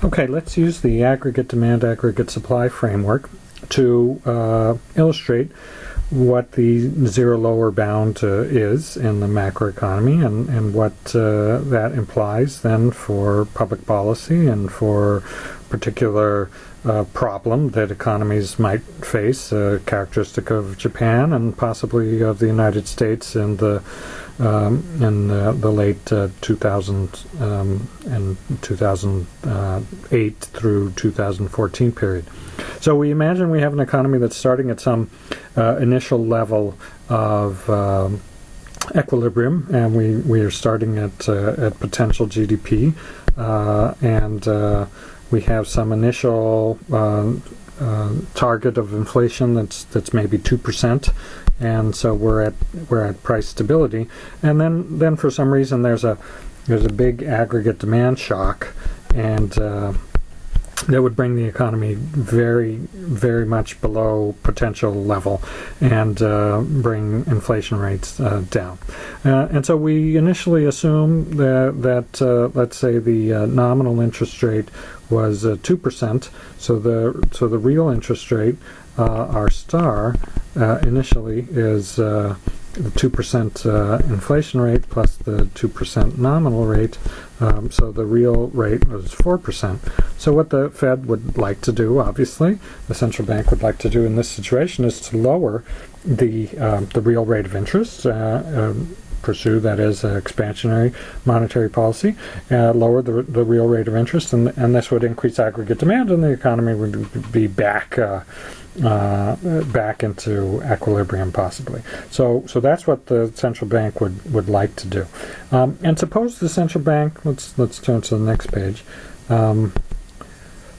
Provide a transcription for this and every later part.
Okay, let's use the aggregate demand, aggregate supply framework to illustrate what the zero lower bound is in the macroeconomy and what that implies then for public policy and for particular problem that economies might face, characteristic of Japan and possibly of the United States in the late 2000 and 2008 through 2014 period. So we imagine we have an economy that's starting at some initial level of equilibrium, and we are starting at potential GDP, and we have some initial target of inflation that's maybe 2%, and so we're at price stability, and then for some reason there's a big aggregate demand shock, and that would bring the economy very, very much below potential level and bring inflation rates down. And so we initially assume that let's say the nominal interest rate was 2%, so the real interest rate, R star, initially is the 2% inflation rate plus the 2% nominal rate, so the real rate was 4%. So what the Fed would like to do, obviously, the central bank would like to do in this situation, is to lower the real rate of interest, pursue that as expansionary monetary policy, lower the real rate of interest, and this would increase aggregate demand, and the economy would be back into equilibrium possibly. So that's what the central bank would like to do. And suppose the central bank, let's turn to the next page.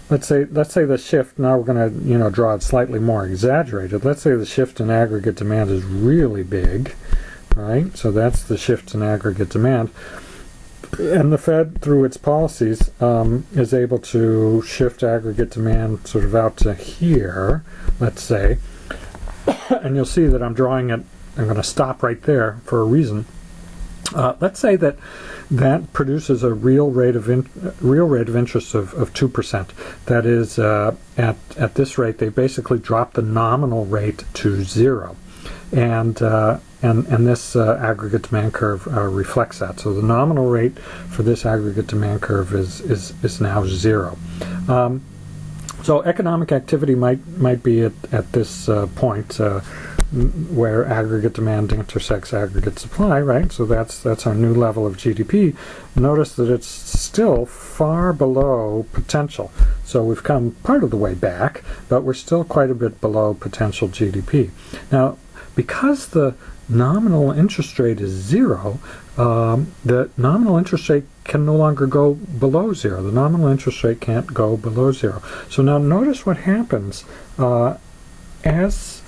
Let's say the shift, now we're going to draw it slightly more exaggerated. Let's say the shift in aggregate demand is really big, right? So that's the shift in aggregate demand. And the Fed, through its policies, is able to shift aggregate demand sort of out to here, let's say. And you'll see that I'm drawing it, I'm going to stop right there for a reason. Let's say that produces a real rate of interest of 2%. That is, at this rate, they basically drop the nominal rate to 0. And this aggregate demand curve reflects that. So the nominal rate for this aggregate demand curve is now 0. So economic activity might be at this point where aggregate demand intersects aggregate supply, right? So that's our new level of GDP. Notice that it's still far below potential. So we've come part of the way back, but we're still quite a bit below potential GDP. Now, because the nominal interest rate is 0, the nominal interest rate can no longer go below 0. The nominal interest rate can't go below 0. So now notice what happens as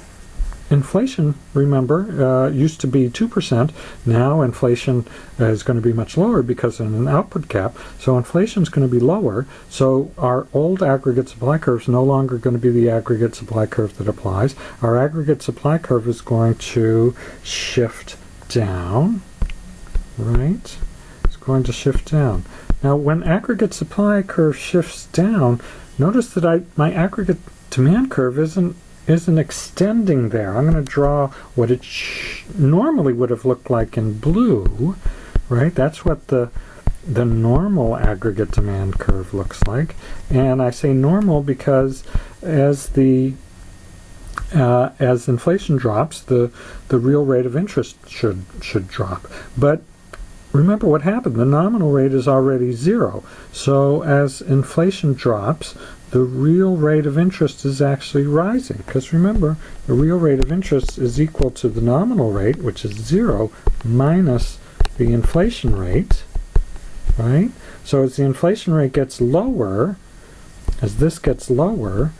inflation, remember, used to be 2%. Now inflation is going to be much lower because of an output cap. So inflation is going to be lower. So our old aggregate supply curve is no longer going to be the aggregate supply curve that applies. Our aggregate supply curve is going to shift down, right? It's going to shift down. Now, when aggregate supply curve shifts down, notice that my aggregate demand curve isn't extending there. I'm going to draw what it normally would have looked like in blue, right? That's what the normal aggregate demand curve looks like. And I say normal because as inflation drops, the real rate of interest should drop. But remember what happened. The nominal rate is already 0. So as inflation drops, the real rate of interest is actually rising. Because remember, the real rate of interest is equal to the nominal rate, which is 0, minus the inflation rate, right? So as the inflation rate gets lower, as this gets lower,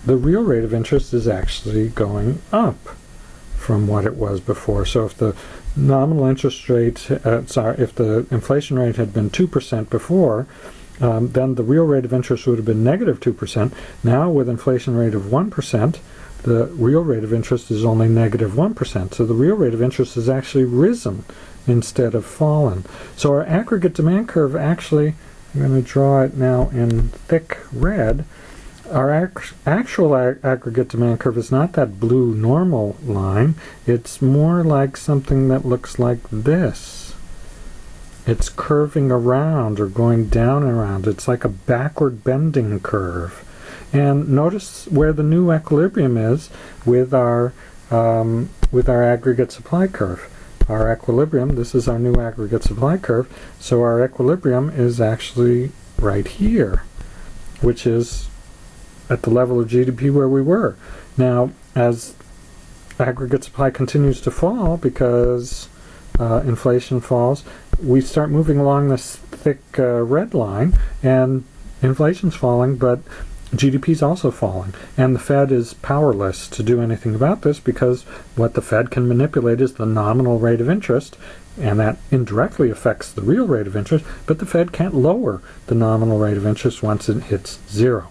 the real rate of interest is actually going up from what it was before. So if the nominal interest rate, if the inflation rate had been 2% before, then the real rate of interest would have been negative 2%. Now, with inflation rate of 1%, the real rate of interest is only negative 1%. So the real rate of interest has actually risen instead of fallen. So our aggregate demand curve actually I'm going to draw it now in thick red. Our actual aggregate demand curve is not that blue normal line. It's more like something that looks like this. It's curving around or going down and around. It's like a backward bending curve. And notice where the new equilibrium is with our aggregate supply curve. Our equilibrium, this is our new aggregate supply curve, so our equilibrium is actually right here, which is at the level of GDP where we were. Now, as aggregate supply continues to fall because inflation falls, we start moving along this thick red line, and inflation's falling, but GDP is also falling, and the Fed is powerless to do anything about this because what the Fed can manipulate is the nominal rate of interest, and that indirectly affects the real rate of interest, but the Fed can't lower the nominal rate of interest once it hits zero.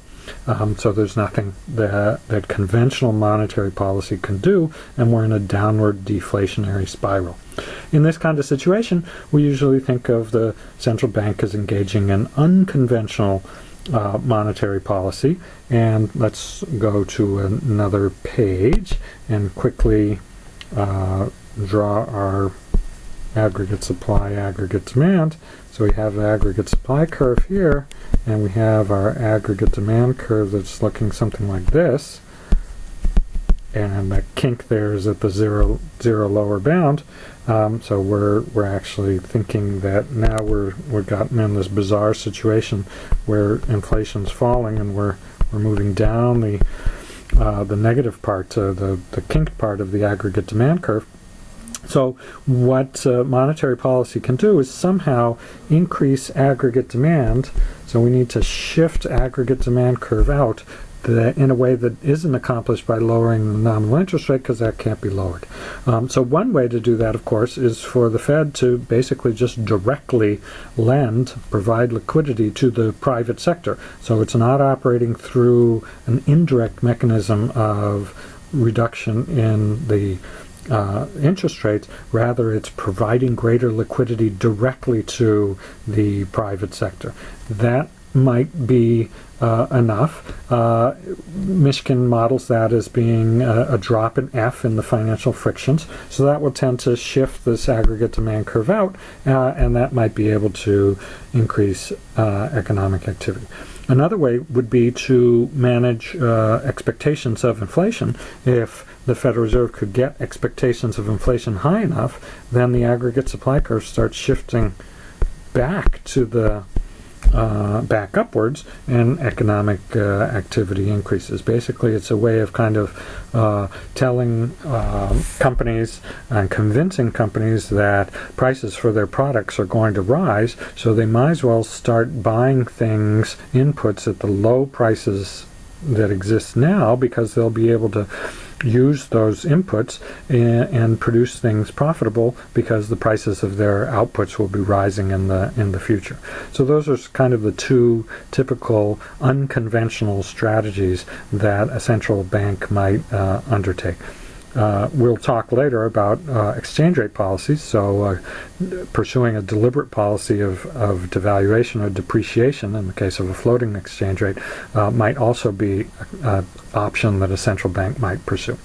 So there's nothing that conventional monetary policy can do, and we're in a downward deflationary spiral. In this kind of situation, we usually think of the central bank as engaging in unconventional monetary policy. And let's go to another page and quickly draw our aggregate supply, aggregate demand. So we have the aggregate supply curve here, and we have our aggregate demand curve that's looking something like this. And that kink there is at the zero lower bound. So we're actually thinking that now we've gotten in this bizarre situation where inflation's falling and we're moving down the negative part, the kinked part of the aggregate demand curve. So what monetary policy can do is somehow increase aggregate demand. So we need to shift aggregate demand curve out in a way that isn't accomplished by lowering the nominal interest rate, because that can't be lowered. So one way to do that, of course, is for the Fed to basically just directly provide liquidity to the private sector. So it's not operating through an indirect mechanism of reduction in the interest rates. Rather, it's providing greater liquidity directly to the private sector. That might be enough. Mishkin models that as being a drop in F in the financial frictions, so that will tend to shift this aggregate demand curve out, and that might be able to increase economic activity. Another way would be to manage expectations of inflation. If the Federal Reserve could get expectations of inflation high enough, then the aggregate supply curve starts shifting back to the back upwards, and economic activity increases. Basically, it's a way of kind of telling companies and convincing companies that prices for their products are going to rise, so they might as well start buying things, inputs at the low prices that exist now, because they'll be able to use those inputs and produce things profitable, because the prices of their outputs will be rising in the future. So those are kind of the two typical unconventional strategies that a central bank might undertake. We'll talk later about exchange rate policies, so pursuing a deliberate policy of devaluation or depreciation in the case of a floating exchange rate might also be an option that a central bank might pursue.